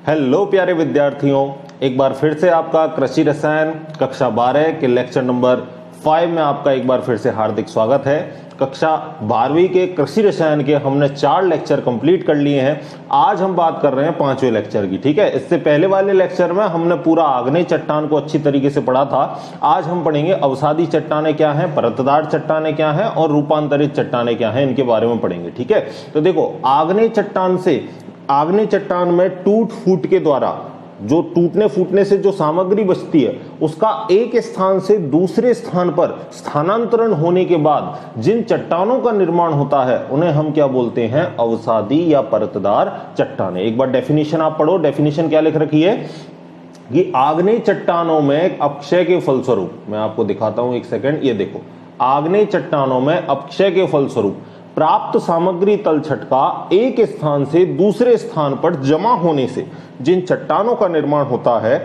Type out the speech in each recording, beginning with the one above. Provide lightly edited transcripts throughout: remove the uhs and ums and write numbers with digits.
Hello प्यारे विद्यार्थियों, एक बार फिर से आपका कृषि रसायन कक्षा 12 के लेक्चर नंबर 5 में आपका एक बार फिर से हार्दिक स्वागत है। कक्षा 12वीं के कृषि रसायन के हमने 4 लेक्चर कंप्लीट कर लिए हैं। आज हम बात कर रहे हैं 5वें लेक्चर की। ठीक है, इससे पहले वाले लेक्चर में हमने पूरा आग्नेय चट्टान को अच्छी तरीके से पढ़ा था। आज हम पढ़ेंगे अवसादी चट्टानें क्या हैं, परतदार चट्टानें क्या हैं और रूपांतरित चट्टानें क्या हैं, इनके बारे में पढ़ेंगे। ठीक है, तो देखो आग्नेय चट्टान में टूट फूट के द्वारा जो टूटने फूटने से जो सामग्री बचती है उसका एक स्थान से दूसरे स्थान पर स्थानांतरण होने के बाद जिन चट्टानों का निर्माण होता है उन्हें हम क्या बोलते हैं, अवसादी या परतदार चट्टानें। एक बार डेफिनेशन आप पढ़ो। डेफिनेशन क्या लिख रखी है कि आग्नेय चट्टानों में अपक्षय के फलस्वरूप, मैं आपको दिखाता हूं एक सेकंड, ये देखो, आग्नेय चट्टानों में अपक्षय के फलस्वरूप प्राप्त सामग्री तलछट का एक स्थान से दूसरे स्थान पर जमा होने से जिन चट्टानों का निर्माण होता है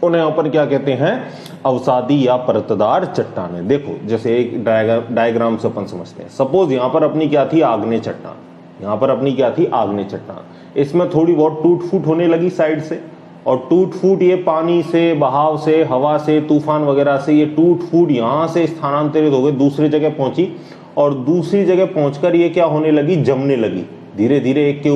उन्हें अपन क्या कहते हैं, अवसादी या परतदार चट्टानें। देखो, जैसे एक डायग्राम से अपन समझते हैं। सपोज यहां पर अपनी क्या थी, आग्नेय चट्टान, यहां पर अपनी क्या थी, आग्नेय चट्टान। इसमें थोड़ी बहुत टूट फूट होने लगी साइड से, और टूट फूट ये पानी से, बहाव से, हवा से, तूफान वगैरह से ये टूट फूट यहां से स्थानांतरित हो गई, दूसरी जगह पहुंची, और दूसरी जगह पहुंचकर ये क्या होने लगी, जमने लगी। धीरे धीरे एक के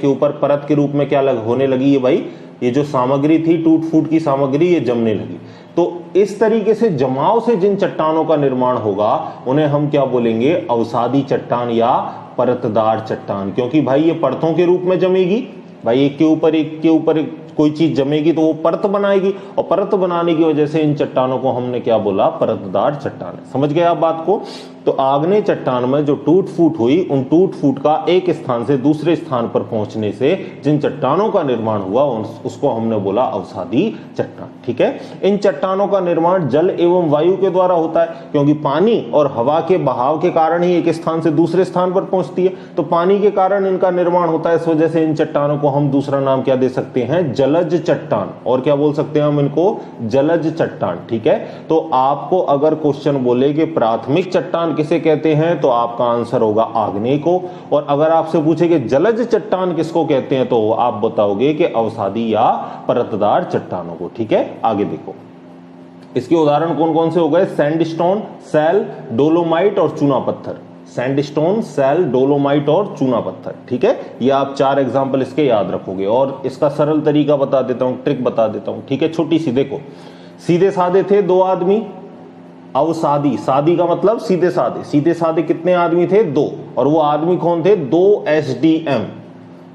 ऊपर परत के रूप में क्या होने लगी, ये भाई ये जो सामग्री थी टूट फूट की सामग्री ये जमने लगी। तो इस तरीके से जमाव से जिन चट्टानों का निर्माण होगा उन्हें हम क्या बोलेंगे, अवसादी चट्टान या परतदार चट्टान। क्योंकि भाई ये परतों के रूप में जमेगी, भाई एक के ऊपर कोई चीज जमेगी तो वो परत बनाएगी, और परत बनाने की वजह से इन चट्टानों को हमने क्या बोला, परतदार चट्टान। समझ गए आप बात को। तो आग्नेय चट्टान में जो टूट फूट हुई, उन टूट फूट का एक स्थान से दूसरे स्थान पर पहुंचने से जिन चट्टानों का निर्माण हुआ उसको हमने बोला अवसादी चट्टान। ठीक है, इन चट्टानों का निर्माण जल एवं वायु के द्वारा होता है, क्योंकि पानी और हवा के बहाव के कारण ही एक स्थान से दूसरे स्थान पर पहुंचती है। तो पानी के कारण इनका निर्माण होता है, इस वजह से इन चट्टानों को हम दूसरा नाम क्या दे सकते हैं, जलज चट्टान। और क्या बोल सकते हैं हम इनको, जलज चट्टान। ठीक है, तो आपको अगर क्वेश्चन बोले कि प्राथमिक चट्टान किसे कहते हैं तो आपका आंसर होगा आग्नेय को, और अगर आपसे पूछे कि जलज चट्टान किसको कहते हैं तो आप बताओगे कि अवसादी या परतदार चट्टानों को। ठीक है, आगे देखो, इसके उदाहरण कौन कौन से हो गए, सैंडस्टोन, सैल, डोलोमाइट और चूना पत्थर। सैंडस्टोन, सैल, डोलोमाइट और चूना पत्थर। ठीक है, ये आप 4 एग्जांपल इसके याद रखोगे, और इसका सरल तरीका बता देता हूं, ट्रिक बता देता हूं। ठीक है, छोटी सी, देखो, सीधे साधे थे 2 आदमी, अवसादी, सादी का मतलब सीधे साधे, सीधे साधे कितने आदमी थे, 2, और वो आदमी कौन थे, 2 SDM।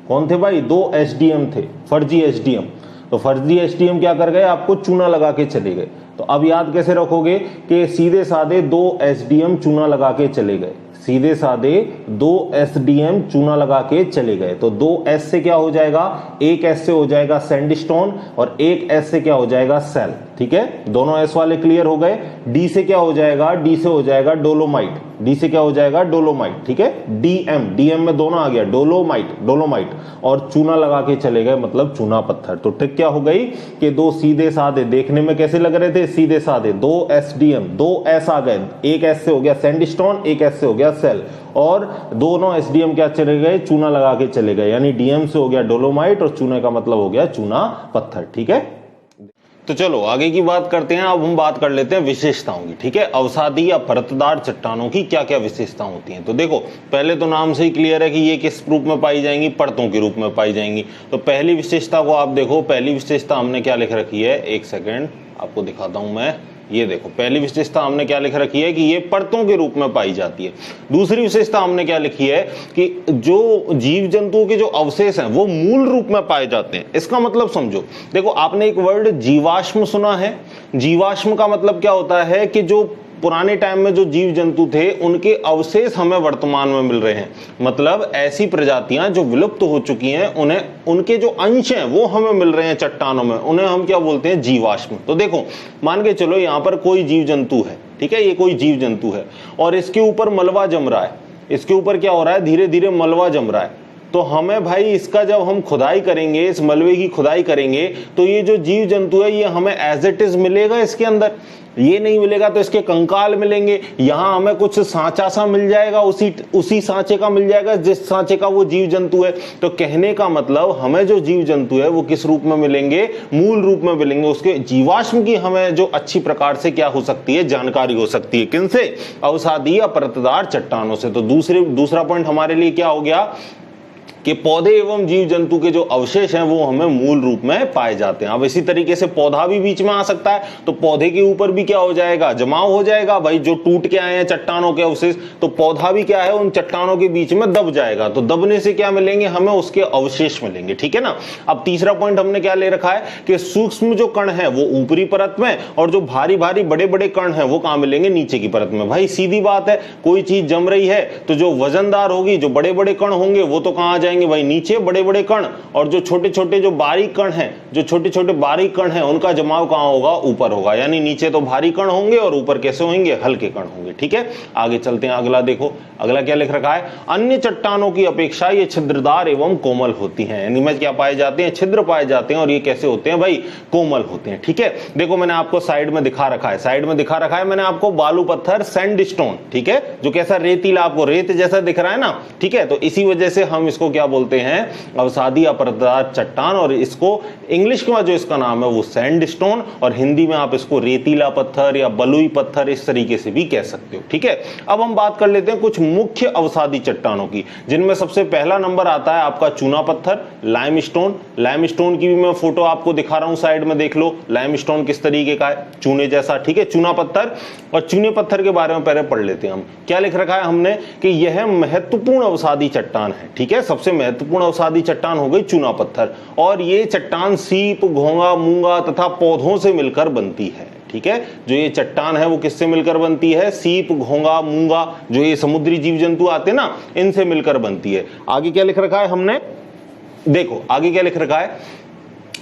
कौन थे भाई, 2 SDM थे, फर्जी SDM। तो फर्जी SDM क्या कर गए, आपको चूना लगा के चले गए। तो अब याद कैसे रखोगे कि सीधे साधे 2 SDM चूना लगा के चले गए, सीधे साधे 2 SDM चूना लगा के चले गए। तो 2 S से क्या हो जाएगा, एक S से हो जाएगा सैंडस्टोन, और एक S से क्या हो जाएगा, सैल। ठीक है, दोनों S वाले क्लियर हो गए। D से क्या हो जाएगा, D से हो जाएगा डोलोमाइट, D से क्या हो जाएगा, डोलोमाइट। ठीक है, DM में दोनों आ गया, डोलोमाइट, और चूना लगा के चले गए, मतलब चूना पत्थर। तो ट्रिक क्या हो गई कि 2 सीधे साधे देखने में कैसे लग रहे थे, सीधे साधे, 2 SDM, 2 S आ गए, एक S से हो गया सैंडस्टोन, एक S से हो गया सेल, और दोनों SDM क्या चले गए, चूना लगा के चले गए, यानी DM से हो गया डोलोमाइट और चूने का मतलब हो गया चूना पत्थर। ठीक है, तो चलो आगे की बात करते हैं। अब हम बात कर लेते हैं विशेषताओं की। ठीक है, अवसादी या परतदार चट्टानों की क्या क्या विशेषताएं होती हैं। तो देखो, पहले तो नाम से ही क्लियर है कि ये किस रूप में पाई जाएंगी, परतों के रूप में पाई जाएंगी। तो पहली विशेषता को आप देखो, पहली विशेषता हमने क्या लिख रखी है, एक सेकेंड आपको दिखाता हूं मैं। ये देखो, पहली विशेषता हमने क्या लिख रखी है कि ये परतों के रूप में पाई जाती है। दूसरी विशेषता हमने क्या लिखी है कि जो जीव जंतुओं के जो अवशेष हैं वो मूल रूप में पाए जाते हैं। इसका मतलब समझो, देखो आपने एक वर्ड जीवाश्म सुना है। जीवाश्म का मतलब क्या होता है कि जो पुराने टाइम में जो जीव जंतु थे उनके अवशेष हमें वर्तमान में मिल रहे हैं, मतलब ऐसी प्रजातियां जो विलुप्त हो चुकी हैं उन्हें, उनके जो अंश हैं वो हमें मिल रहे हैं चट्टानों में, उन्हें हम क्या बोलते हैं, जीवाश्म। तो देखो, मान के चलो यहां पर कोई जीव जंतु है, ठीक है, ये कोई जीव जंतु है, और इसके ऊपर मलबा जम रहा है, इसके ऊपर क्या हो रहा है, धीरे धीरे मलबा जम रहा है। तो हमें भाई इसका जब हम खुदाई करेंगे, इस मलबे की खुदाई करेंगे, तो ये जो जीव जंतु है ये हमें एज इट इज मिलेगा इसके अंदर, ये नहीं मिलेगा तो इसके कंकाल मिलेंगे, यहां हमें कुछ सांचा सा मिल जाएगा, उसी सांचे का मिल जाएगा जिस सांचे का वो जीव जंतु है। तो कहने का मतलब हमें जो जीव जंतु है वो किस रूप में मिलेंगे, मूल रूप में मिलेंगे। उसके जीवाश्म की हमें जो अच्छी प्रकार से क्या हो सकती है, जानकारी हो सकती है। किनसे? अवसादी या परतदार चट्टानों से। तो दूसरा पॉइंट हमारे लिए क्या हो गया कि पौधे एवं जीव जंतु के जो अवशेष हैं वो हमें मूल रूप में पाए जाते हैं। अब इसी तरीके से पौधा भी बीच में आ सकता है, तो पौधे के ऊपर भी क्या हो जाएगा, जमाव हो जाएगा भाई, जो टूट के आए हैं चट्टानों के अवशेष, तो पौधा भी क्या है उन चट्टानों के बीच में दब जाएगा, तो दबने से क्या मिलेंगे, हमें उसके अवशेष मिलेंगे। ठीक है ना। अब तीसरा पॉइंट हमने क्या ले रखा है कि सूक्ष्म जो कण है वो ऊपरी परत में, और जो भारी भारी बड़े बड़े कण है वो कहां मिलेंगे, नीचे की परत में। भाई सीधी बात है, कोई चीज जम रही है तो जो वजनदार होगी, जो बड़े बड़े कण होंगे वो तो कहां जाएंगे भाई, नीचे बड़े बड़े कण, और जो छोटे छोटे जो बारीक कण हैं, जो छोटे छोटे बारीक कण हैं उनका जमाव कहां होगा, ऊपर होगा। यानी नीचे तो भारी कण होंगे और ऊपर कैसे होंगे, हल्के कण होंगे। ठीक है, आगे चलते हैं। अगला देखो, अगला क्या लिख रखा है, अन्य चट्टानों की अपेक्षा ये छिद्रदार एवं कोमल होती हैं। इनमें क्या पाए जाते हैं, छिद्र पाए जाते हैं, और ये कैसे होते हैं भाई, कोमल होते हैं। ठीक है, देखो मैंने आपको साइड में दिखा रखा है, साइड में दिखा रखा है मैंने आपको बालू पत्थर, सैंडस्टोन। ठीक है, जो कैसा रेतीला, आपको रेत जैसा दिख रहा है ना। ठीक है, तो इसी वजह से हम इसको क्या बोलते हैं, अवसादी या परतदार चट्टान, और इसको इंग्लिश में जो इसका नाम है वो सैंडस्टोन, और हिंदी में आप इसको रेतीला पत्थर या बलुई पत्थर इस तरीके से भी कह सकते हो। ठीक है, अब हम बात कर लेते हैं कुछ मुख्य अवसादी चट्टानों की, जिनमें सबसे पहला नंबर आता है आपका चूना पत्थर, लाइमस्टोन। लाइमस्टोन की भी मैं फोटो आपको दिखा रहा हूं, साइड में देख लो लाइमस्टोन किस तरीके का है, चूने जैसा। ठीक है, चूना पत्थर, और चूने पत्थर के बारे में पहले पढ़ लेते हैं हम। क्या लिख रखा है हमने कि यह महत्वपूर्ण अवसादी चट्टान है। ठीक है, सबसे महत्वपूर्ण अवसादी चट्टान हो गई चूना पत्थर, और ये चट्टान सीप, घोंगा, मूंगा तथा पौधों से मिलकर बनती है। ठीक है, जो ये चट्टान है वो किससे मिलकर बनती है, सीप, घोंगा, मूंगा, जो ये समुद्री जीव जंतु आते हैं ना, इनसे मिलकर बनती है। आगे क्या लिख रखा है हमने, देखो आगे क्या लिख रखा है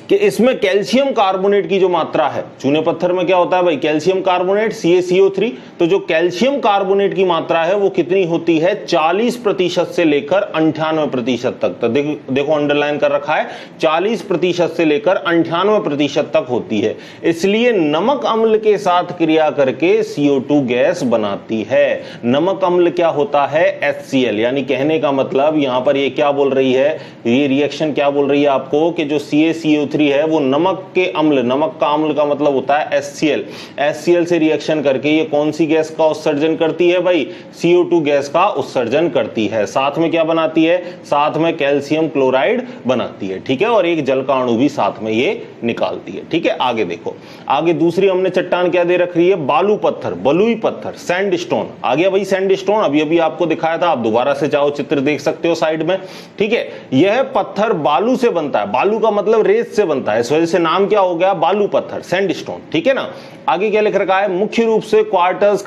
कि इसमें कैल्शियम कार्बोनेट की जो मात्रा है, चूने पत्थर में क्या होता है भाई, कैल्शियम कार्बोनेट CaCO3, तो जो कैल्शियम कार्बोनेट की मात्रा है वो कितनी होती है, 40% से लेकर 98% तक। तो देखो अंडरलाइन कर रखा है, 40% से लेकर 98% तक होती है। इसलिए नमक अम्ल के साथ क्रिया करके CO2 गैस बनाती है। नमक अम्ल क्या होता है, HCl। यानी कहने का मतलब यहां पर ये क्या बोल रही है, ये रिएक्शन क्या बोल रही है आपको कि जो CaCO3 है वो नमक के अम्ल, नमक का अम्ल का मतलब होता है HCl से रिएक्शन करके ये कौन सी गैस का उत्सर्जन करती है भाई, CO2 गैस का उत्सर्जन करती है। साथ में क्या बनाती है, साथ में कैल्शियम क्लोराइड बनाती है। ठीक है, और एक जल का अणु भी साथ में ये निकालती है। ठीक है, आगे देखो, आगे दूसरी हमने चट्टान क्या दे रखी है, बालू पत्थर, बलुई पत्थर, सैंडस्टोन। आ गया भाई सैंडस्टोन, अभी आपको दिखाया था, आप दोबारा से चाहो चित्र देख सकते हो साइड में। ठीक है, यह पत्थर बालू से बनता है, बालू का मतलब रेत से बनता है, इस वजह से नाम क्या हो गया, बालू पत्थर, सैंडस्टोन। ठीक है ना। आगे क्या लिख रखा है, मुख्य रूप से क्वार्टज,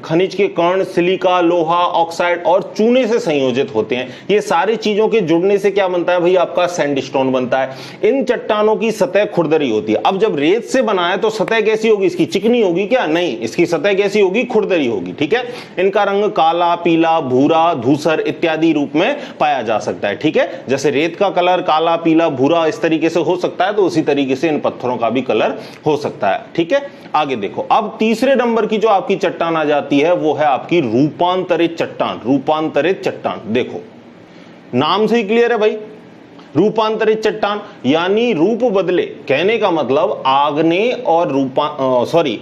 खनिज के कण, सिलिका, लोहा, ऑक्साइड और चूने से संयोजित होते हैं। ये सारी चीजों के जुड़ने से क्या बनता है भाई, आपका सैंडस्टोन बनता है। इन चट्टानों की सतह खुरदरी होती है। अब जब रेत से बना है तो सतह कैसी होगी, इसकी चिकनी होगी क्या, नहीं, इसकी सतह कैसी होगी, खुरदरी होगी। ठीक है, इनका रंग काला, पीला, भूरा, धूसर इत्यादि रूप में पाया जा सकता है। ठीक है, जैसे रेत का कलर काला, पीला, भूरा इस तरीके से हो सकता है, तो उसी तरीके से इन पत्थरों का भी कलर हो सकता है। ठीक है, आगे देखो, अब तीसरे नंबर की जो आपकी चट्टान आ जाती है वो है आपकी रूपांतरित चट्टान। रूपांतरित चट्टान, देखो नाम से ही क्लियर है भाई, रूपांतरित चट्टान यानी रूप बदले। कहने का मतलब आग्नेय और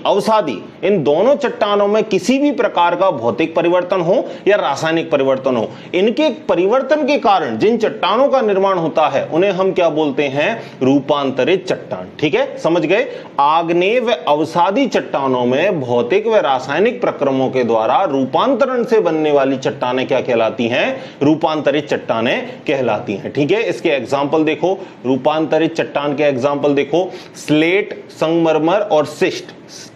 अवसादी, इन दोनों चट्टानों में किसी भी प्रकार का भौतिक परिवर्तन हो या रासायनिक परिवर्तन हो, इनके परिवर्तन के कारण जिन चट्टानों का निर्माण होता है उन्हें हम क्या बोलते हैं, रूपांतरित चट्टान। ठीक है, समझ गए। आग्नेय व अवसादी चट्टानों में भौतिक व रासायनिक प्रक्रमों के द्वारा रूपांतरण से बनने वाली चट्टानें क्या कहलाती हैं, रूपांतरित चट्टानें कहलाती हैं। ठीक है, इसके एग्जाम्पल देखो, रूपांतरित चट्टान के एग्जाम्पल देखो, स्लेट, संगमरमर और शिस्ट।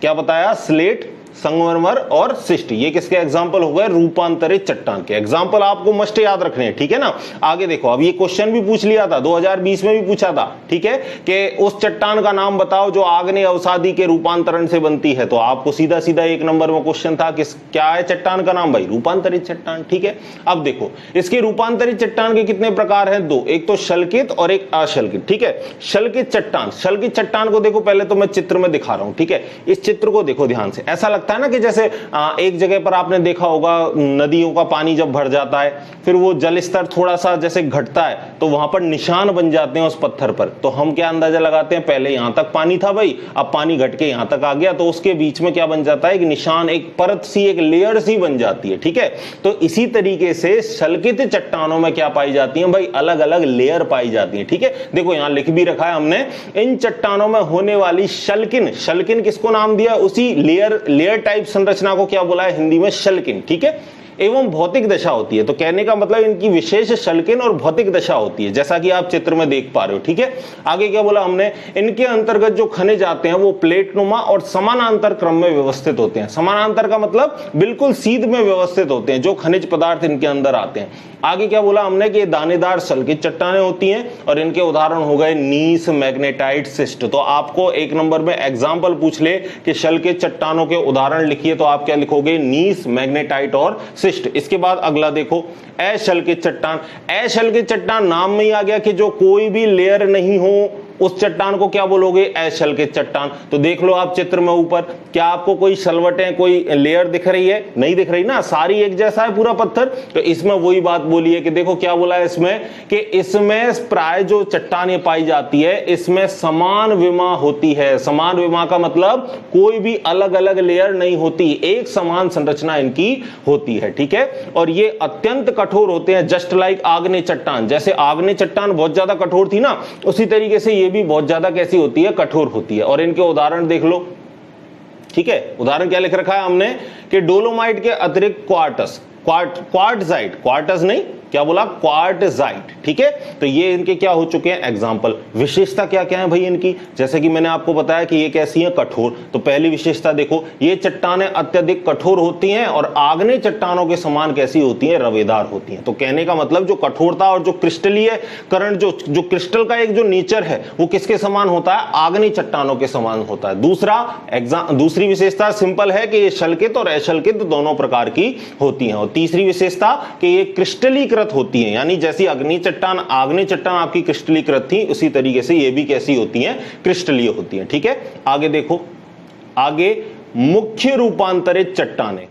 क्या बताया, स्लेट, संगमरमर और शिष्ट, ये किसके एग्जाम्पल हो गए? रूपांतरित चट्टान के। एग्जाम्पल आपको मस्ट याद रखने हैं, ठीक है ना। आगे देखो, अब ये क्वेश्चन भी पूछ लिया था 2020 में भी पूछा था, ठीक है, कि उस चट्टान का नाम बताओ जो आग्नेय अवसादी के रूपांतरण से बनती है। तो आपको सीधा सीधा एक नंबर में क्वेश्चन था, किस क्या है चट्टान का नाम? भाई रूपांतरित चट्टान, ठीक है। अब देखो इसके रूपांतरित चट्टान के कितने प्रकार हैं? दो, एक तो शल्कित और एक अशल्कित, ठीक है। शल्कित चट्टान, शल्कित चट्टान को देखो, पहले तो मैं चित्र में दिखा रहा हूं, ठीक है। इस चित्र को देखो ध्यान से, ऐसा लगता है ना कि जैसे एक जगह पर आपने देखा होगा नदियों का पानी जब भर जाता है, फिर वो जल स्तर थोड़ा सा जैसे घटता है तो वहां पर निशान बन जाते हैं उस पत्थर पर। तो हम क्या अंदाजा लगाते हैं? पहले यहां तक पानी था भाई, अब पानी घट के यहां तक आ गया, तो उसके बीच में क्या बन जाता है? एक निशान, एक परत सी, एक लेयर सी बन जाती है, ठीक है। तो इसी तरीके से शल्कित चट्टानों में क्या पाई जाती है भाई? अलग अलग लेयर पाई जाती है, ठीक है। देखो यहां लिख भी रखा है हमने, इन चट्टानों में होने वाली शल्किन, शल्किन किसको नाम दिया? उसी लेयर टाइप संरचना को क्या बोला है हिंदी में? शल्किन, ठीक है। एवं भौतिक दशा होती है। तो कहने का मतलब इनकी विशेष शल्किन और भौतिक दशा होती है, जैसा कि आप चित्र में देख पा रहे हो, ठीक है। आगे क्या बोला हमने? इनके अंतर्गत जो खनिज आते हैं वो प्लेटनुमा और समानांतर क्रम में व्यवस्थित होते हैं। समानांतर का मतलब बिल्कुल सीध में व्यवस्थित होते हैं जो खनिज पदार्थ इनके अंदर आते हैं। आगे क्या बोला हमने कि दानेदार शल्कित चट्टानें होती हैं और इनके उदाहरण हो गए नीस, मैग्नेटाइट, शिस्ट। तो आपको एक नंबर में एग्जाम्पल पूछ ले कि शल्कित चट्टानों के उदाहरण लिखिए, तो आप क्या लिखोगे? नीस, मैग्नेटाइट और शिस्ट। इसके बाद अगला देखो, अशल्कित चट्टान। अशल्कित चट्टान नाम में ही आ गया कि जो कोई भी लेयर नहीं हो, उस चट्टान को क्या बोलोगे? अशल्कित चट्टान। तो देख लो आप चित्र में ऊपर, क्या आपको कोई सलवटें, कोई लेयर दिख रही है? नहीं दिख रही ना, सारी एक जैसा है पूरा पत्थर। तो इसमें वही बात बोली है कि देखो क्या बोला है इसमें, कि इसमें प्राय जो चट्टानें पाई जाती है इसमें समान विमा होती है। समान विमा का मतलब कोई भी अलग अलग लेयर नहीं होती, एक समान संरचना इनकी होती है, ठीक है। और ये अत्यंत कठोर होते हैं, जस्ट लाइक आग्नेय चट्टान। जैसे आग्नेय चट्टान बहुत ज्यादा कठोर थी ना, उसी तरीके से ये भी बहुत ज्यादा कैसी होती है? कठोर होती है। और इनके उदाहरण देख लो, ठीक है। उदाहरण क्या लिख रखा है हमने कि डोलोमाइट के अतिरिक्त क्वार्टजाइट, क्वार्टज नहीं, क्या बोला? क्वार्टजाइट, ठीक है। तो ये इनके क्या हो चुके हैं? एग्जाम्पल। विशेषता क्या क्या है भाई इनकी? जैसे कि मैंने आपको बताया कि ये कैसी हैं? कठोर। तो पहली विशेषता देखो, ये चट्टानें अत्यधिक कठोर होती हैं और आग्नेय चट्टानों के समान कैसी होती हैं? रवेदार होती हैं। तो कहने का मतलब जो कठोरता और जो क्रिस्टलीय करण, जो क्रिस्टल का एक जो नेचर है वो किसके समान होता है? आग्नेय चट्टानों के समान होता है। दूसरी विशेषता सिंपल है कि ये शल्कित और अशल्कित दोनों प्रकार की होती हैं। और तीसरी विशेषता कि ये क्रिस्टलीकृत होती है, यानी जैसी आग्नेय चट्टान आपकी क्रिस्टलीकृत थी, उसी तरीके से ये भी कैसी होती हैं? क्रिस्टलीय होती हैं, ठीक है। आगे देखो, आगे मुख्य रूपांतरित चट्टानें।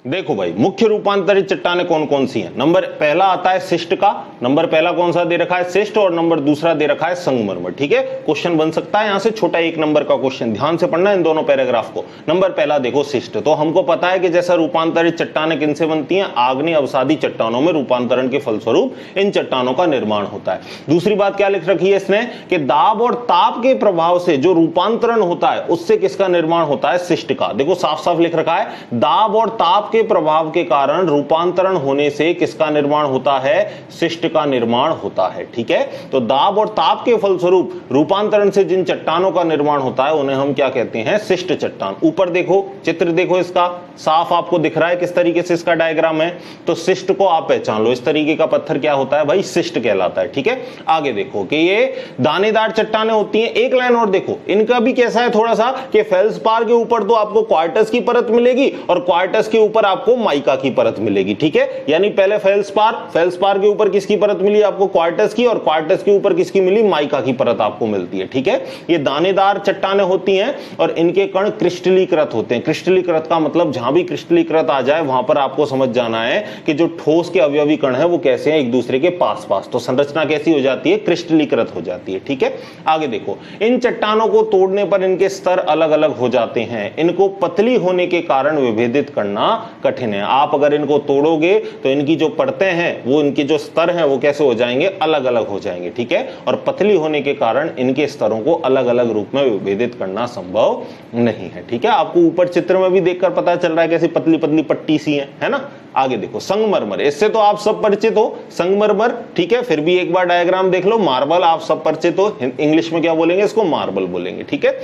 देखो भाई, मुख्य रूपांतरित चट्टानें कौन कौन सी हैं? नंबर पहला आता है शिष्ट का। नंबर पहला कौन सा दे रखा है? शिष्ट। और नंबर दूसरा दे रखा है संगमरमर, ठीक है। क्वेश्चन बन सकता है यहां से, छोटा एक नंबर का क्वेश्चन, ध्यान से पढ़ना इन दोनों पैराग्राफ को। नंबर पहला देखो शिष्ट। तो हमको पता है कि जैसा रूपांतरित चट्टानें किनसे बनती हैं? आग्नेय अवसादी चट्टानों में रूपांतरण के फलस्वरूप इन चट्टानों का निर्माण होता है। दूसरी बात क्या लिख रखी है इसने कि दाब और ताप के प्रभाव से जो रूपांतरण होता है उससे किसका निर्माण होता है? शिष्ट का। देखो साफ साफ लिख रखा है, दाब और ताप के प्रभाव के कारण रूपांतरण होने से किसका निर्माण होता है? शिष्ट का निर्माण होता है, ठीक है। तो दाब और ताप के फलस्वरूप रूपांतरण से जिन चट्टानों का निर्माण होता है उन्हें हम क्या कहते हैं? शिष्ट चट्टान। ऊपर देखो, चित्र देखो, इसका साफ आपको दिख रहा है किस तरीके से इसका डायग्राम है। तो शिष्ट को आप पहचान लो, इस तरीके का पत्थर क्या होता है भाई? शिष्ट कहलाता है, ठीक है। आगे देखो कि ये दानेदार चट्टानें होती हैं। एक लाइन और देखो, इनका भी कैसा है थोड़ा सा, कि फेल्सपार के ऊपर तो आपको क्वार्टज की परत मिलेगी और क्वार्टज के ऊपर आपको माइका की परत मिलेगी, ठीक है। यानी पहले फेल्सपार के ऊपर किसकी परत मिली आपको? क्वार्टज की। और क्वार्टज के ऊपर किसकी मिली? माइका की परत आपको मिलती है, ठीक है। ये दानेदार चट्टानें होती हैं और इनके कण क्रिस्टलीकृत होते हैं। क्रिस्टलीकृत का मतलब जहां भी क्रिस्टलीकृत आ जाए वहां पर आपको समझ जाना है कि जो ठोस के अवयवी कण है वो कैसे हैं? एक दूसरे के पास पास। तो संरचना कैसी हो जाती है? क्रिस्टलीकृत हो जाती है, ठीक है। आगे देखो, इन चट्टानों को तोड़ने पर इनके स्तर अलग अलग हो जाते हैं। इनको पतली होने के कारण विभेदित करना कठिन है। आप अगर इनको तोड़ोगे तो इनकी जो परतें हैं, वो इनके जो स्तर हैं वो कैसे हो जाएंगे? अलग अलग हो जाएंगे, ठीक है। और पतली होने के कारण इनके स्तरों को अलग अलग रूप में विभेदित करना संभव नहीं है, ठीक है। आपको ऊपर चित्र में भी देखकर पता चल रहा है कैसी पतली पतली पट्टी सी है ना। आगे देखो, संगमरमर, इससे तो आप सब परिचित हो, संगमरमर, ठीक है। फिर भी एक बार डायग्राम देख लो। मार्बल आप सब परिचित हो, इंग्लिश में क्या बोलेंगे इसको? मार्बल बोलेंगे, ठीक है।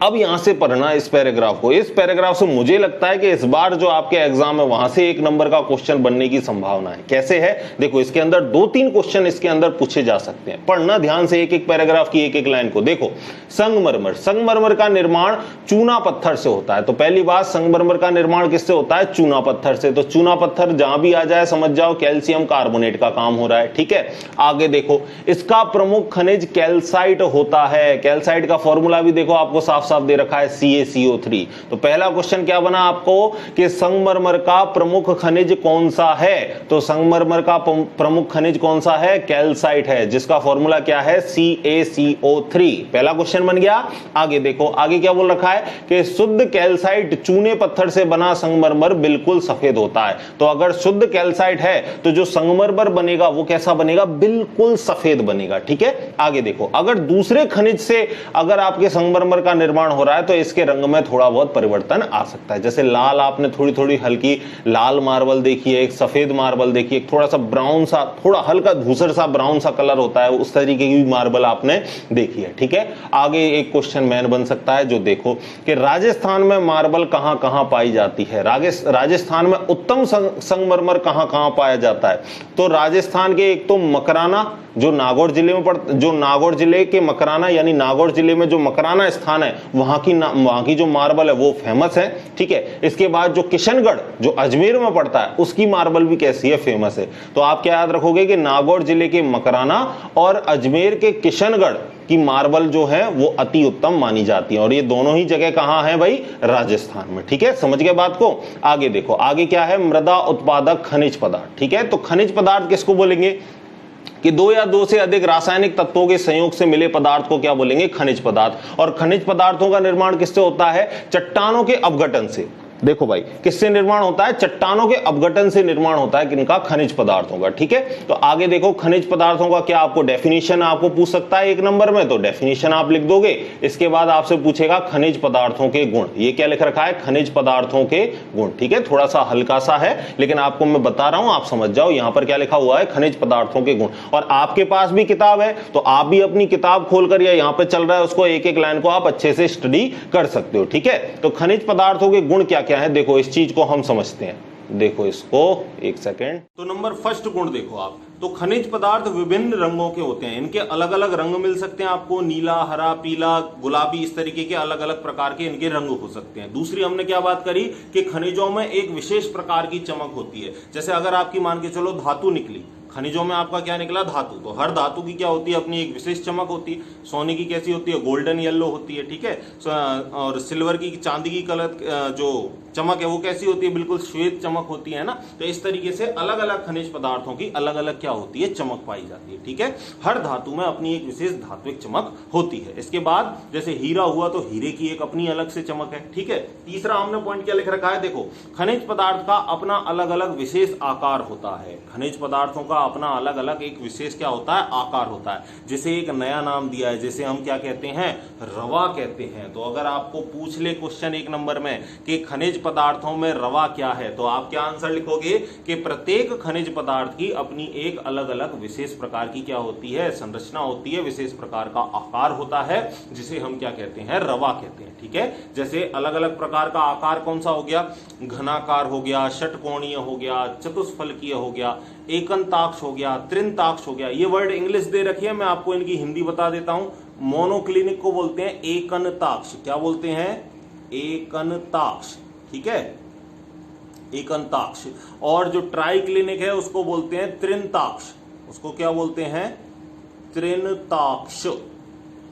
अब यहां से पढ़ना इस पैराग्राफ को। इस पैराग्राफ से मुझे लगता है कि इस बार जो आपके एग्जाम है वहां से 1 नंबर का क्वेश्चन बनने की संभावना है। कैसे है देखो, इसके अंदर 2-3 क्वेश्चन इसके अंदर पूछे जा सकते हैं। पढ़ना ध्यान से एक एक पैराग्राफ की एक एक लाइन को। देखो, संगमरमर, संगमरमर का निर्माण चूना पत्थर से होता है। तो पहली बात, संगमरमर का निर्माण किससे होता है? चूना पत्थर से। तो चूना पत्थर जहां भी आ जाए समझ जाओ कैल्शियम कार्बोनेट का काम हो रहा है। ठीक है, आगे देखो, इसका प्रमुख खनिज कैल्साइट होता है। कैल्साइट का फॉर्मूला भी देखो आपको साफ साफ दे रखा है, CaCO3। तो पहला क्वेश्चन क्या बना आपको कि संगमरमर का प्रमुख खनिज कौन सा है? तो संगमरमर का प्रमुख खनिज कौन सा है? कैल्साइट है, जिसका फॉर्मूला क्या है? CaCO3। पहला क्वेश्चन बन गया। आगे देखो, आगे क्या बोल रखा है कि शुद्ध कैल्साइट चूने पत्थर से बना संगमरमर बिल्कुल सफेद होता है। तो अगर शुद्ध कैल्साइट है तो जो संगमरमर बनेगा वो कैसा बनेगा? बिल्कुल सफेद बनेगा। ठीक है, आगे देखो, अगर दूसरे खनिज से अगर आपके संगमरमर का निर्माण हो रहा है तो इसके रंग में थोड़ा बहुत परिवर्तन आ सकता है। जैसे लाल, आपने थोड़ी थोड़ी हल्की लाल मार्बल देखी है, एक सफेद मार्बल देखी है, थोड़ा सा ब्राउन सा, थोड़ा हल्का धूसर सा ब्राउन सा कलर होता है, उस तरीके की मार्बल आपने देखी है। ठीक है, आगे एक क्वेश्चन मैन बन सकता है जो देखो कि राजस्थान में मार्बल कहां कहां पाई जाती है? राजस्थान में उत्तम संगमरमर कहां कहां पाया जाता है? तो राजस्थान के एक तो मकराना, जो नागौर जिले में जो नागौर जिले के मकराना, यानी नागौर जिले में जो मकराना स्थान है वहां की जो मार्बल है वो फेमस है। ठीक है, इसके बाद जो किशनगढ़, जो अजमेर में पड़ता है, उसकी मार्बल भी कैसी है? फेमस है। तो आप क्या याद रखोगे कि नागौर जिले के मकराना और अजमेर के किशनगढ़ की मार्बल जो है वो अति उत्तम मानी जाती है, और ये दोनों ही जगह कहां है भाई? राजस्थान में। ठीक है, समझ गए बात को? आगे देखो, आगे क्या है? मृदा उत्पादक खनिज पदार्थ। ठीक है, तो खनिज पदार्थ किसको बोलेंगे कि 2 या 2 से अधिक रासायनिक तत्वों के संयोग से मिले पदार्थ को क्या बोलेंगे? खनिज पदार्थ। और खनिज पदार्थों का निर्माण किससे होता है? चट्टानों के अपघटन से। देखो भाई, किससे निर्माण होता है? चट्टानों के अपघटन से निर्माण होता है किनका? खनिज पदार्थों का। ठीक है, तो आगे देखो, खनिज पदार्थों का क्या आपको डेफिनेशन आपको पूछ सकता है 1 नंबर में, तो डेफिनेशन आप लिख दोगे। इसके बाद आपसे पूछेगा खनिज पदार्थों के गुण। ये क्या लिख रखा है? खनिज पदार्थों के गुण। ठीक है, थोड़ा सा हल्का सा है लेकिन आपको मैं बता रहा हूं, आप समझ जाओ। यहां पर क्या लिखा हुआ है? खनिज पदार्थों के गुण। और आपके पास भी किताब है तो आप भी अपनी किताब खोलकर, या यहां पर चल रहा है उसको, एक एक लाइन को आप अच्छे से स्टडी कर सकते हो। ठीक है, तो खनिज पदार्थों के गुण क्या क्या है देखो, इस चीज को हम समझते हैं। देखो इसको, एक सेकेंड। तो नंबर फर्स्ट गुण देखो आप, तो खनिज पदार्थ विभिन्न रंगों के होते हैं। इनके अलग अलग रंग मिल सकते हैं आपको, नीला, हरा, पीला, गुलाबी, इस तरीके के अलग अलग प्रकार के इनके रंग हो सकते हैं। दूसरी हमने क्या बात करी कि खनिजों में एक विशेष प्रकार की चमक होती है। जैसे अगर आपकी मान के चलो धातु निकली, खनिजों में आपका क्या निकला? धातु। तो हर धातु की क्या होती है? अपनी एक विशेष चमक होती है। सोने की कैसी होती है? गोल्डन येलो होती है। ठीक है, और सिल्वर की, चांदी की कलर जो चमक है वो कैसी होती है? बिल्कुल श्वेत चमक होती है ना। तो इस तरीके से अलग अलग खनिज पदार्थों की अलग अलग क्या होती है? चमक पाई जाती है। ठीक है, हर धातु में अपनी एक विशेष धात्विक चमक होती है। इसके बाद जैसे हीरा हुआ तो हीरे की एक अपनी अलग से चमक है। ठीक है, तीसरा हमने पॉइंट क्या लिख रखा है? देखो, खनिज पदार्थ का अपना अलग अलग विशेष आकार होता है। खनिज पदार्थों का अपना अलग अलग एक विशेष क्या होता है? आकार होता है। जैसे एक नया नाम दिया है, जैसे हम क्या कहते हैं? रवा कहते हैं। तो अगर आपको पूछ ले क्वेश्चन 1 नंबर में कि खनिज पदार्थों में रवा क्या है, तो आप क्या आंसर लिखोगे कि प्रत्येक खनिज पदार्थ की अपनी एक अलग अलग विशेष प्रकार की क्या होती है? संरचना होती है, विशेष प्रकार का आकार होता है, जिसे हम क्या कहते हैं? रवा कहते हैं। ठीक है, जैसे अलग अलग प्रकार का आकार कौन सा हो गया? घनाकार हो गया, षटकोणीय हो गया, चतुष्फलकीय हो गया, एकंताक्ष हो गया, त्रिंताक्ष हो गया। ये वर्ड इंग्लिश दे रखी है, मैं आपको इनकी हिंदी बता देता हूं। मोनोक्लिनिक को बोलते हैं एकनताक्ष। क्या बोलते हैं? एकनताक्ष। ठीक है, एकंताक्ष। और जो ट्राइक्लिनिक है उसको बोलते हैं त्रिंताक्ष। उसको क्या बोलते हैं? त्रिंताक्ष।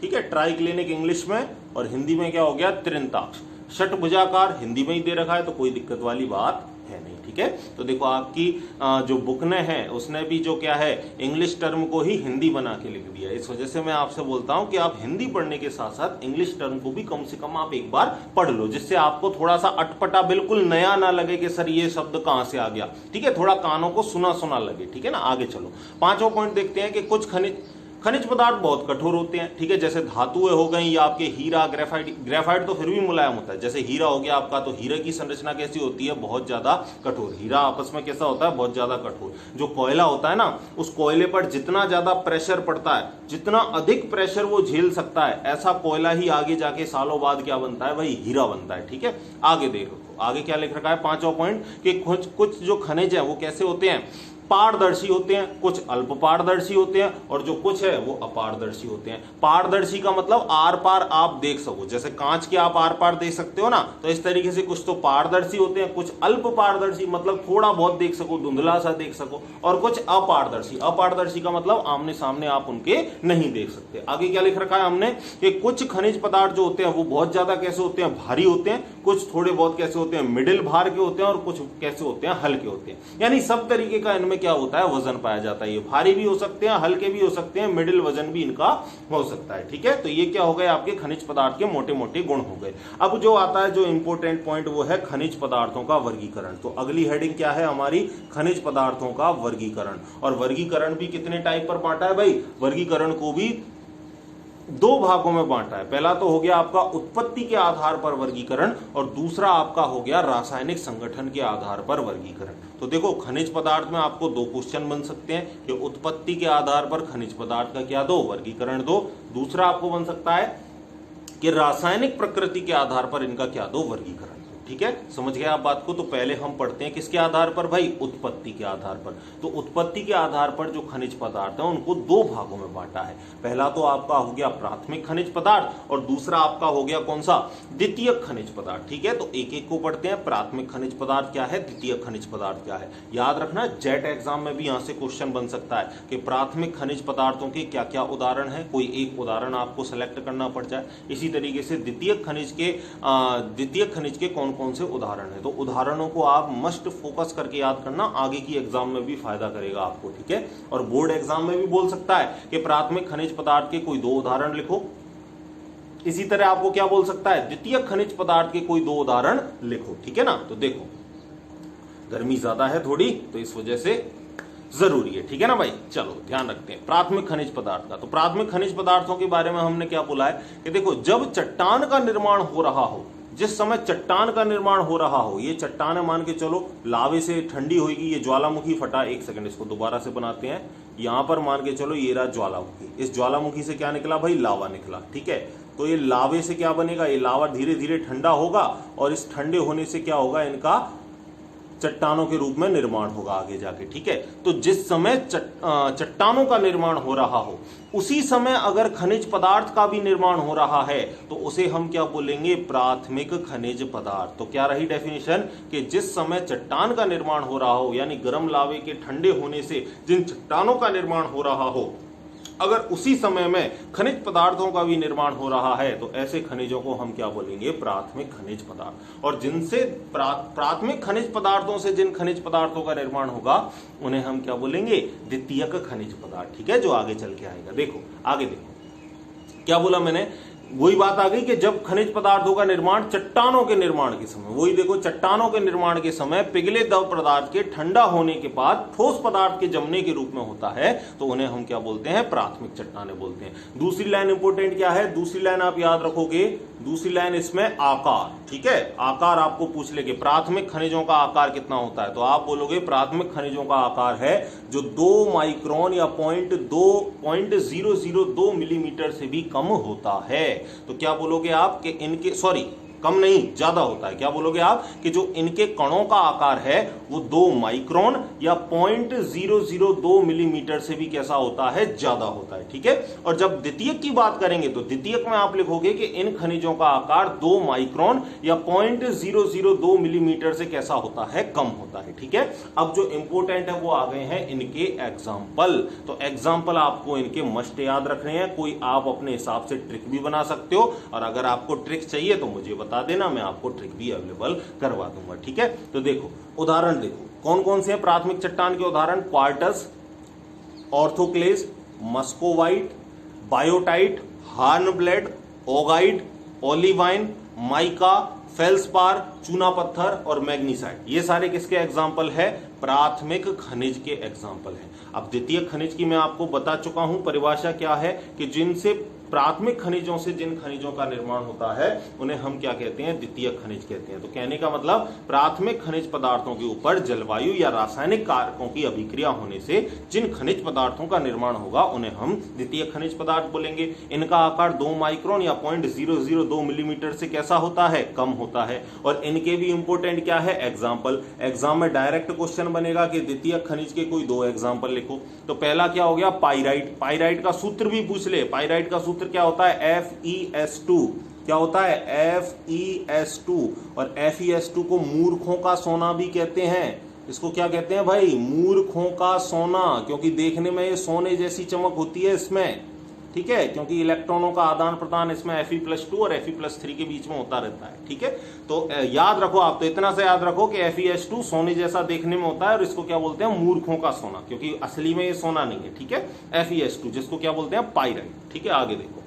ठीक है, ट्राइक्लिनिक इंग्लिश में और हिंदी में क्या हो गया? त्रिंताक्ष। षटभुजाकार हिंदी में ही दे रखा है तो कोई दिक्कत वाली बात है नहीं। ठीक है, तो देखो आपकी जो बुक ने है उसने भी जो क्या है? इंग्लिश टर्म को ही हिंदी बना के लिख दिया। इस वजह से मैं आपसे बोलता हूं कि आप हिंदी पढ़ने के साथ साथ इंग्लिश टर्म को भी कम से कम आप एक बार पढ़ लो, जिससे आपको थोड़ा सा अटपटा, बिल्कुल नया ना लगे कि सर ये शब्द कहां से आ गया। ठीक है, थोड़ा कानों को सुना सुना लगे। ठीक है ना, आगे चलो, 5वां पॉइंट देखते हैं कि कुछ खनिज पदार्थ बहुत कठोर होते हैं, ठीक है, जैसे धातुएं हो गई या आपके हीरा, ग्रेफाइट तो फिर भी मुलायम होता है, जैसे हीरा हो गया आपका, तो हीरे की संरचना कैसी होती है, बहुत ज्यादा कठोर, हीरा आपस में कैसा होता है, बहुत ज्यादा कठोर। जो कोयला होता है ना, उस कोयले पर जितना ज्यादा प्रेशर पड़ता है, जितना अधिक प्रेशर वो झेल सकता है, ऐसा कोयला ही आगे जाके सालों बाद क्या बनता है भाई, हीरा बनता है, ठीक है। आगे देखो, आगे क्या लिख रखा है, 5वां पॉइंट, कि कुछ जो खनिज है वो कैसे होते हैं, पारदर्शी होते हैं, कुछ अल्प पारदर्शी होते हैं, और जो कुछ है वो अपारदर्शी होते हैं। पारदर्शी का मतलब आर पार आप देख सको, जैसे कांच के आप आर पार देख सकते हो ना, तो इस तरीके से कुछ तो पारदर्शी होते हैं, कुछ अल्प पारदर्शी मतलब थोड़ा बहुत देख सको, धुंधला सा देख सको, और कुछ अपारदर्शी। अपारदर्शी का मतलब आमने सामने आप उनके नहीं देख सकते। आगे क्या लिख रखा है हमने, कि कुछ खनिज पदार्थ जो होते हैं वो बहुत ज्यादा कैसे होते हैं, भारी होते हैं, कुछ थोड़े बहुत कैसे होते हैं, मिडिल भार के होते हैं, और कुछ कैसे होते हैं, हल्के होते हैं। यानी सब तरीके का इनमें क्या होता है, वजन पाया जाता है। ये भारी भी हो सकते हैं, हल्के भी हो सकते हैं, मिडिल वजन भी इनका हो सकता है, ठीक है। तो ये क्या हो गए, आपके खनिज पदार्थ के मोटे मोटे गुण हो गए। अब जो आता है जो इंपॉर्टेंट पॉइंट, वो है खनिज पदार्थों का वर्गीकरण। तो अगली हेडिंग क्या है हमारी, खनिज पदार्थों का वर्गीकरण। और वर्गीकरण भी कितने टाइप पर बांटा है भाई, वर्गीकरण को भी दो भागों में बांटा है। पहला तो हो गया आपका उत्पत्ति के आधार पर वर्गीकरण, और दूसरा आपका हो गया रासायनिक संगठन के आधार पर वर्गीकरण। तो देखो, खनिज पदार्थ में आपको दो क्वेश्चन बन सकते हैं कि उत्पत्ति के आधार पर खनिज पदार्थ का क्या दो, वर्गीकरण दो। दूसरा आपको बन सकता है कि रासायनिक प्रकृति के आधार पर इनका क्या दो, वर्गीकरण। ठीक है, समझ गए आप बात को। तो पहले हम पढ़ते हैं किसके आधार पर भाई, उत्पत्ति के आधार पर। तो उत्पत्ति के आधार पर जो खनिज पदार्थ है उनको दो भागों में बांटा है। पहला तो आपका हो गया प्राथमिक खनिज पदार्थ, और दूसरा आपका हो गया कौन सा, द्वितीयक खनिज पदार्थ। ठीक है, तो एक एक को पढ़ते हैं। प्राथमिक खनिज पदार्थ क्या है, द्वितीयक खनिज पदार्थ क्या है। याद रखना, जेट एग्जाम में भी यहां से क्वेश्चन बन सकता है कि प्राथमिक खनिज पदार्थों के क्या क्या उदाहरण है, कोई एक उदाहरण आपको सेलेक्ट करना पड़ जाए। इसी तरीके से द्वितीयक खनिज के कौन कौन से उदाहरण है, तो उदाहरणों को आप मस्ट फोकस करके याद करना, आगे की एग्जाम में भी फायदा करेगा आपको। ठीक है, और बोर्ड एग्जाम में भी बोल सकता है कि प्राथमिक खनिज पदार्थ के कोई दो उदाहरण लिखो। इसी तरह आपको क्या बोल सकता है, द्वितीयक खनिज पदार्थ के कोई दो उदाहरण लिखो। ठीक है ना। तो देखो, गर्मी ज्यादा है थोड़ी, तो इस वजह से जरूरी है। ठीक है ना भाई, चलो ध्यान रखते हैं प्राथमिक खनिज पदार्थ का। तो प्राथमिक खनिज पदार्थों के बारे में हमने क्या बोला है कि देखो, जब चट्टान का निर्माण हो रहा हो, जिस समय चट्टान का निर्माण हो रहा हो, ये चट्टान है मान के चलो, लावे से ठंडी होगी, ये ज्वालामुखी फटा। एक सेकंड, इसको दोबारा से बनाते हैं। यहां पर मान के चलो ये रहा ज्वालामुखी, इस ज्वालामुखी से क्या निकला भाई, लावा निकला। ठीक है, तो ये लावे से क्या बनेगा, ये लावा धीरे धीरे ठंडा होगा, और इस ठंडे होने से क्या होगा, इनका चट्टानों के रूप में निर्माण होगा आगे जाके। ठीक है, तो जिस समय चट्टानों का निर्माण हो रहा हो, उसी समय अगर खनिज पदार्थ का भी निर्माण हो रहा है, तो उसे हम क्या बोलेंगे, प्राथमिक खनिज पदार्थ। तो क्या रही डेफिनेशन, कि जिस समय चट्टान का निर्माण हो रहा हो, यानी गर्म लावे के ठंडे होने से जिन चट्टानों का निर्माण हो रहा हो, अगर उसी समय में खनिज पदार्थों का भी निर्माण हो रहा है, तो ऐसे खनिजों को हम क्या बोलेंगे, प्राथमिक खनिज पदार्थ। और जिनसे प्राथमिक खनिज पदार्थों से जिन खनिज पदार्थों का निर्माण होगा, उन्हें हम क्या बोलेंगे, द्वितीयक खनिज पदार्थ। ठीक है, जो आगे चल के आएगा। देखो आगे, देखो क्या बोला मैंने, वही बात आ गई कि जब खनिज पदार्थों का निर्माण चट्टानों के निर्माण के समय, वही देखो, चट्टानों के निर्माण के समय पिघले द्रव पदार्थ के ठंडा होने के बाद ठोस पदार्थ के जमने के रूप में होता है, तो उन्हें हम क्या बोलते हैं, प्राथमिक चट्टानें बोलते हैं। दूसरी लाइन इंपोर्टेंट क्या है, दूसरी लाइन आप याद रखोगे, दूसरी लाइन इसमें आकार। ठीक है, आकार आपको पूछ ले कि प्राथमिक खनिजों का आकार कितना होता है, तो आप बोलोगे प्राथमिक खनिजों का आकार है जो 2 माइक्रोन या 0.002 मिलीमीटर से भी कम होता है। तो क्या बोलोगे आप कि इनके, सॉरी कम नहीं, ज्यादा होता है। क्या बोलोगे आप कि जो इनके कणों का आकार है वो 2 माइक्रोन या 0.002 मिलीमीटर से भी कैसा होता है, ज्यादा होता है। ठीक है, और जब द्वितीयक की बात करेंगे, तो द्वितीयक में आप लिखोगे कि इन खनिजों का आकार 2 माइक्रोन या 0.002 मिलीमीटर से कैसा होता है, कम होता है। ठीक है, अब जो इंपोर्टेंट है वो आ गए हैं इनके एग्जाम्पल। तो एग्जाम्पल आपको इनके मस्ट याद रखने हैं, कोई आप अपने हिसाब से ट्रिक भी बना सकते हो, और अगर आपको ट्रिक चाहिए तो मुझे बता देना, मैं आपको ट्रिक भी अवेलेबल करवा दूंगा। ठीक है, तो देखो उदाहरण देखो कौन कौन से हैं प्राथमिक चट्टान के उदाहरण, quartz, orthoclase, muscovite, biotite, hornblende, augite, olivine, mica, feldspar, चूना पत्थर और मैग्नीसाइट, ये सारे किसके एग्जाम्पल है? प्राथमिक खनिज के एग्जाम्पल है। अब द्वितीय खनिज की मैं आपको बता चुका हूं परिभाषा क्या है, कि जिनसे प्राथमिक खनिजों से जिन खनिजों का निर्माण होता है उन्हें हम क्या कहते हैं? द्वितीय खनिज कहते हैं। तो कहने का मतलब प्राथमिक खनिज पदार्थों के ऊपर जलवायु या रासायनिक कारकों की अभिक्रिया होने से जिन खनिज पदार्थों का निर्माण होगा उन्हें हम द्वितीय खनिज पदार्थ बोलेंगे। इनका आकार 2 माइक्रोन या 0.002 मिलीमीटर से कैसा होता है? कम होता है। और इनके भी इंपोर्टेंट क्या है? एग्जाम्पल। एग्जाम में डायरेक्ट क्वेश्चन बनेगा कि द्वितीय खनिज के कोई 2 एग्जाम्पल लिखो। तो पहला क्या हो गया? पाइराइट। पाइराइट का सूत्र भी पूछ ले। पाइराइट का सूत्र क्या होता है? FeS2। क्या होता है? FeS2। और FeS2 को मूर्खों का सोना भी कहते हैं। इसको क्या कहते हैं भाई? मूर्खों का सोना, क्योंकि देखने में ये सोने जैसी चमक होती है इसमें, ठीक है, क्योंकि इलेक्ट्रॉनों का आदान प्रदान इसमें Fe+2 और Fe+3 के बीच में होता रहता है, ठीक है। तो याद रखो, आप तो इतना से याद रखो कि FeS2 सोने जैसा देखने में होता है और इसको क्या बोलते हैं? मूर्खों का सोना, क्योंकि असली में ये सोना नहीं है, ठीक है। FeS2 जिसको क्या बोलते हैं? पाइराइट, ठीक है। आगे देखो,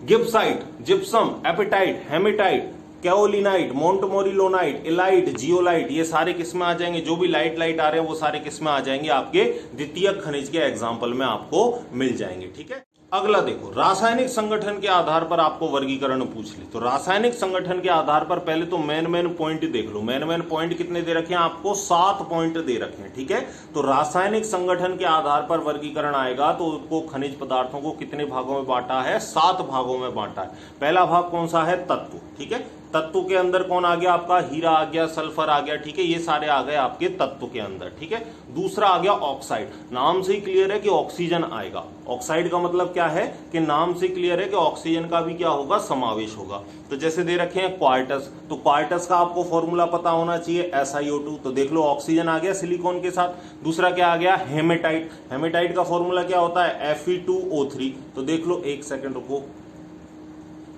gibbsite, gypsum, apatite, hematite, kaolinite, montmorillonite, illite, zeolite, ये सारे किस में आ जाएंगे? जो भी लाइट आ रहे हैं वो सारे किस में आ जाएंगे? आपके द्वितीय खनिज के एग्जाम्पल में आपको मिल जाएंगे, ठीक है। अगला देखो, रासायनिक संगठन के आधार पर आपको वर्गीकरण पूछ ले। तो रासायनिक संगठन के आधार पर पहले तो मेन पॉइंट देख लो। मेन पॉइंट कितने दे रखे हैं आपको? 7 पॉइंट दे रखे हैं, ठीक है। तो रासायनिक संगठन के आधार पर वर्गीकरण आएगा तो उसको खनिज पदार्थों को कितने भागों में बांटा है? 7 भागों में बांटा है। पहला भाग कौन सा है? तत्व, ठीक है। तत्व के अंदर कौन आ गया आपका? हीरा आ गया, सल्फर आ गया, ठीक है। ये सारे आ गए आपके तत्व के अंदर, ठीक है। दूसरा आ गया ऑक्साइड। नाम से ही क्लियर है कि ऑक्सीजन आएगा। ऑक्साइड का मतलब क्या है? कि नाम से क्लियर है कि ऑक्सीजन का भी क्या होगा? समावेश होगा। तो जैसे दे रखे हैं क्वार्टस, तो क्वार्टस का आपको फॉर्मूला पता होना चाहिए, SiO2। तो देख लो, ऑक्सीजन आ गया सिलिकॉन के साथ। दूसरा क्या आ गया? हेमेटाइट। हेमेटाइट का फॉर्मूला क्या होता है? Fe2O3। तो देख लो, एक सेकेंड रुको,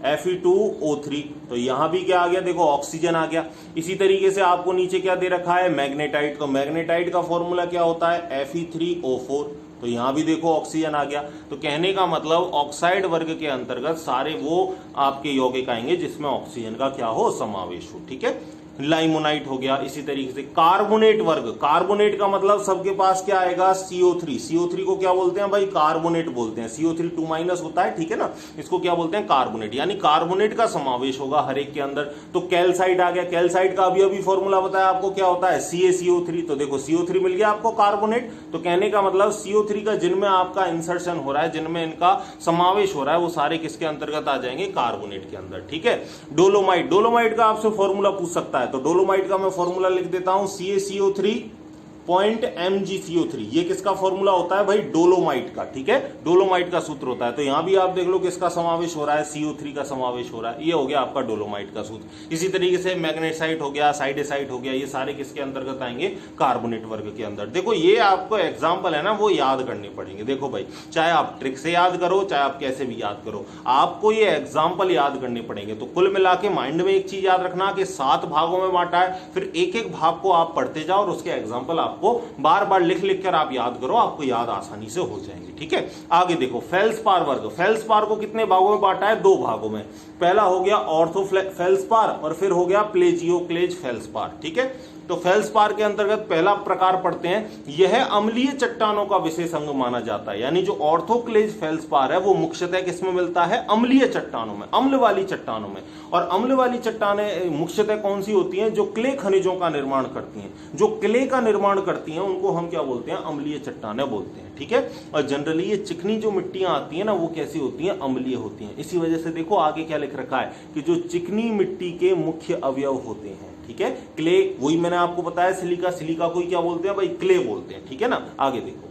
Fe2O3। तो यहां भी क्या आ गया? देखो, ऑक्सीजन आ गया। इसी तरीके से आपको नीचे क्या दे रखा है? मैग्नेटाइट। तो मैग्नेटाइट का फॉर्मूला क्या होता है? Fe3O4। तो यहां भी देखो ऑक्सीजन आ गया। तो कहने का मतलब ऑक्साइड वर्ग के अंतर्गत सारे वो आपके यौगिक आएंगे जिसमें ऑक्सीजन का क्या हो? समावेश हो, ठीक है। लाइमोनाइट हो गया। इसी तरीके से कार्बोनेट वर्ग। कार्बोनेट का मतलब सबके पास क्या आएगा? CO3। CO3 को क्या बोलते हैं भाई? कार्बोनेट बोलते हैं। CO3 2- होता है, ठीक है ना। इसको क्या बोलते हैं? कार्बोनेट। यानी कार्बोनेट का समावेश होगा हर एक के अंदर। तो कैल्साइट आ गया। कैल्साइट का अभी फॉर्मूला बताया आपको, क्या होता है? CaCO3। तो देखो, CO3 मिल गया आपको, कार्बोनेट। तो कहने का मतलब CO3 का जिनमें आपका इंसर्शन हो रहा है, जिनमें इनका समावेश हो रहा है, वो सारे किसके अंतर्गत आ जाएंगे? कार्बोनेट के अंदर, ठीक है। डोलोमाइट। डोलोमाइट का आपसे फॉर्मूला पूछ सकता है। तो डोलोमाइट का मैं फॉर्मूला लिख देता हूं, CaCO3.MgCO3। ये किसका फॉर्मूला होता है भाई? डोलोमाइट का, ठीक है। डोलोमाइट का सूत्र होता है। तो यहां भी आप देख लो किसका समावेश हो रहा है? CO3 का समावेश हो रहा है। ये हो गया आपका डोलोमाइट का सूत्र। इसी तरीके से मैग्नेसाइट हो गया, साइडेसाइट हो गया, ये सारे किसके अंतर्गत आएंगे? कार्बोनेट वर्ग के अंदर। देखो, ये आपको एग्जाम्पल है ना, वो याद करने पड़ेंगे। देखो भाई, चाहे आप ट्रिक से याद करो, चाहे आप कैसे भी याद करो, आपको ये एग्जाम्पल याद करने पड़ेंगे। तो कुल मिला के माइंड में एक चीज याद रखना कि 7 भागों में बांटा है। फिर एक एक भाग को आप पढ़ते जाओ और उसके एग्जाम्पल आपको बार बार लिख लिख कर आप याद करो, आपको याद आसानी से हो जाएंगे, ठीक है। आगे देखो, फेल्सपार वर्ग। फेल्सपार को कितने भागों में बांटा है? 2 भागों में। पहला हो गया ऑर्थोफेल्सपार और फिर हो गया प्लेजियोक्लेज फेल्सपार, ठीक है। तो फेल्सपार के अंतर्गत पहला प्रकार पढ़ते हैं, यह अम्लीय चट्टानों का विशेष अंग माना जाता है। यानी जो ऑर्थोक्लेज फेल्सपार है वो मुख्यतः किसमें मिलता है? अम्लीय चट्टानों में, अम्ल वाली चट्टानों में। और अम्ल वाली चट्टानें मुख्यतः कौन सी होती हैं? जो क्ले खनिजों का निर्माण करती हैं। जो क्ले का निर्माण करती हैं उनको हम क्या बोलते हैं? अम्लीय चट्टानें बोलते हैं, ठीक है। और जनरली ये चिकनी जो मिट्टियां आती है ना, वो कैसी होती हैं? अम्लीय होती हैं। इसी वजह से देखो आगे क्या लिख रखा है कि जो चिकनी मिट्टी के मुख्य अवयव होते हैं, ठीक है, क्ले, वही मैंने आपको बताया, सिलिका। सिलिका को क्या बोलते हैं भाई? क्ले बोलते हैं, ठीक है ना। आगे देखो,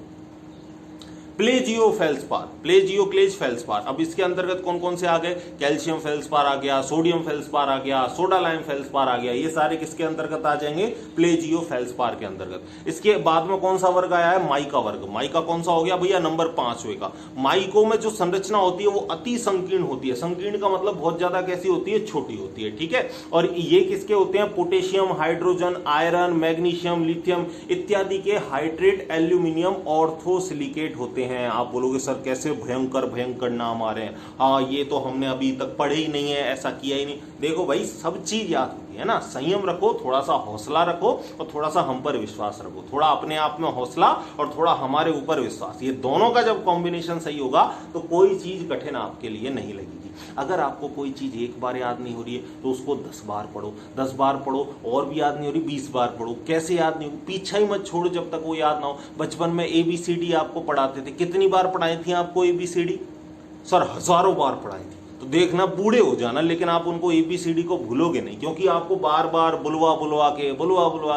प्लेजियो फेल्सपार, प्लेजियोक्लेज फेल्सपार। अब इसके अंतर्गत कौन कौन से आ गए? कैल्शियम फेल्सपार आ गया, सोडियम फेल्सपार आ गया, सोडा लाइम फेल्सपार आ गया। ये सारे किसके अंतर्गत आ जाएंगे? प्लेजियो फेल्सपार के अंतर्गत। इसके बाद में कौन सा वर्ग आया है? माइका वर्ग। माइका कौन सा हो गया भैया? नंबर 5वें का। माइको में जो संरचना होती है वो अति संकीर्ण होती है। संकीर्ण का मतलब बहुत ज्यादा कैसी होती है? छोटी होती है, ठीक है। और ये किसके होते हैं? Potassium, hydrogen, iron, magnesium, lithium इत्यादि के हाइड्रेट, एल्यूमिनियम, ऑर्थोसिलिकेट होते हैं। पढ़ते हैं, आप बोलोगे सर कैसे भयंकर भयंकर नाम आ रहे हैं, हाँ ये तो हमने अभी तक पढ़े ही नहीं है, ऐसा किया ही नहीं। देखो भाई सब चीज याद होती है ना, संयम रखो, थोड़ा सा हौसला रखो और थोड़ा सा हम पर विश्वास रखो, थोड़ा अपने आप में हौसला और थोड़ा हमारे ऊपर विश्वास, ये दोनों का जब कॉम्बिनेशन सही होगा तो कोई चीज कठिन आपके लिए नहीं लगेगी। अगर आपको कोई चीज एक बार याद नहीं हो रही है तो उसको 10 बार पढ़ो, 10 बार पढ़ो, और भी याद नहीं हो रही 20 बार पढ़ो। कैसे याद नहीं हो, पीछा ही मत छोड़ो जब तक वो याद ना हो। बचपन में ABCD आपको पढ़ाते थे, कितनी बार पढ़ाई थी आपको ABCD? सर हजारों बार पढ़ाई थी। तो देखना बूढ़े हो जाना लेकिन आप उनको ABCD को भूलोगे नहीं, क्योंकि आपको बार बार बुलवा बुलवा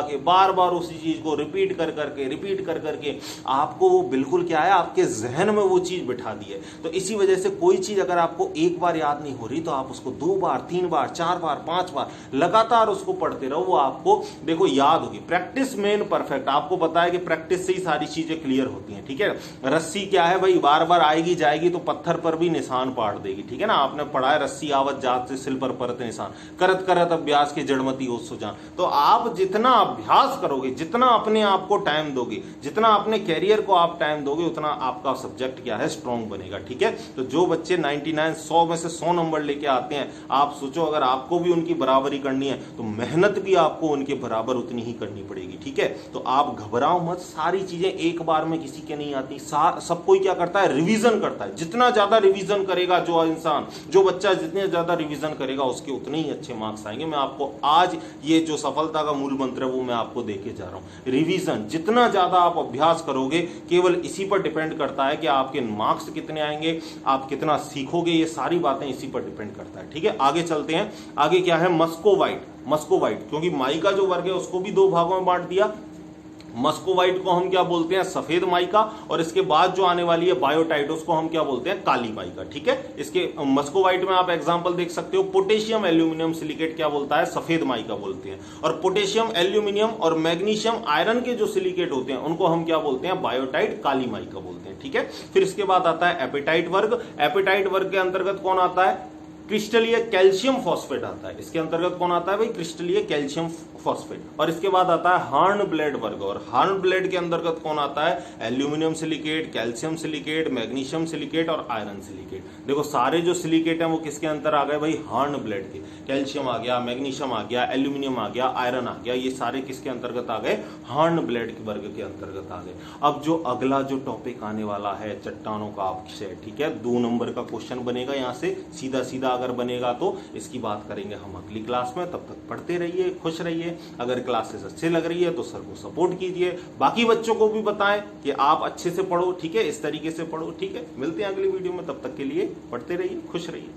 के बार बार उसी चीज को रिपीट कर करके आपको वो बिल्कुल क्या है, आपके जहन में वो चीज बिठा दी है। तो इसी वजह से कोई चीज अगर आपको एक बार याद नहीं हो रही तो आप उसको 2 बार 3 बार 4 बार 5 बार लगातार उसको पढ़ते रहो, वो आपको देखो याद होगी। प्रैक्टिस मेन परफेक्ट, आपको पता है कि प्रैक्टिस से ही सारी चीजें क्लियर होती हैं, ठीक है। रस्सी क्या है भाई, बार बार आएगी जाएगी तो पत्थर पर भी निशान पाड़ देगी, ठीक है ना। आपने पढ़ा है रस्सी आवत जात से सिल पर परत निशान, करत करत अभ्यास के जड़मती हो सुजान। तो आप जितना अभ्यास करोगे, जितना अपने आप को टाइम दोगे, जितना अपने कैरियर को आप टाइम दोगे, उतना आपका सब्जेक्ट क्या है, स्ट्रॉन्ग बनेगा, ठीक है। तो जो बच्चे 99 100 में से 100 नंबर लेके आते हैं, आप सोचो अगर आपको भी उनकी बराबरी करनी है तो मेहनत भी आपको उनके बराबर उतनी ही करनी पड़ेगी, ठीक है। तो आप घबराओ मत, सारी चीजें एक बार में किसी के नहीं आती। सब कोई क्या करता है, रिवीजन करता है। जितना ज्यादा रिवीजन करेगा जो इंसान, जो बच्चा जितने ज्यादा रिवीजन करेगा उसके उतने ही अच्छे मार्क्स आएंगे। मैं आपको आज ये जो सफलता का मूल मंत्र है वो मैं आपको देके जा रहा हूं। रिवीजन, जितना ज्यादा आप अभ्यास करोगे केवल इसी पर डिपेंड करता है कि आपके मार्क्स कितने आएंगे, आप कितना सीखोगे, ये सारी बातें इसी पर डिपेंड करता है, ठीक है। आगे चलते हैं। आगे क्या है, मस्कोवाइट, क्योंकि माइका जो वर्ग है उसको भी 2 भागों में बांट दिया। मस्कोवाइट को हम क्या बोलते हैं, सफेद माइका, और इसके बाद जो आने वाली है बायोटाइट, उसको हम क्या बोलते हैं, काली माइका, ठीक है। इसके मस्कोवाइट में आप एग्जांपल देख सकते हो, पोटेशियम एल्यूमिनियम सिलिकेट क्या बोलता है, सफेद माइका बोलते हैं। और पोटेशियम एल्यूमिनियम और मैग्नीशियम आयरन के जो सिलिकेट होते हैं उनको हम क्या बोलते हैं, बायोटाइट, काली माइका बोलते हैं, ठीक है। फिर इसके बाद आता है एपेटाइट वर्ग। एपेटाइट वर्ग के अंतर्गत कौन आता है, क्रिस्टलीय कैल्शियम फॉस्फेट आता है। इसके अंतर्गत कौन आता है भाई, क्रिस्टलीय कैल्शियम फॉस्फेट। और इसके बाद आता है हार्न ब्लेड वर्ग, और हार्न ब्लेड के अंतर्गत कौन आता है, aluminium silicate, calcium silicate, magnesium silicate और आयरन सिलिकेट। देखो सारे जो सिलिकेट हैं वो किसके अंतर आ गए भाई, हार्न ब्लेड के। कैल्शियम आ गया, मैग्नीशियम आ गया, एल्यूमिनियम आ गया, आयरन आ गया, ये सारे किसके अंतर्गत आ गए, हार्न ब्लेड के वर्ग के अंतर्गत आ गए। अब जो अगला जो टॉपिक आने वाला है चट्टानों का अपक्षय, ठीक है, 2 नंबर का क्वेश्चन बनेगा यहाँ से सीधा सीधा, अगर बनेगा तो इसकी बात करेंगे हम अगली क्लास में। तब तक पढ़ते रहिए, खुश रहिए। अगर क्लासेस अच्छे लग रही है तो सर को सपोर्ट कीजिए, बाकी बच्चों को भी बताएं कि आप अच्छे से पढ़ो, ठीक है, इस तरीके से पढ़ो, ठीक है। मिलते हैं अगली वीडियो में, तब तक के लिए पढ़ते रहिए, खुश रहिए।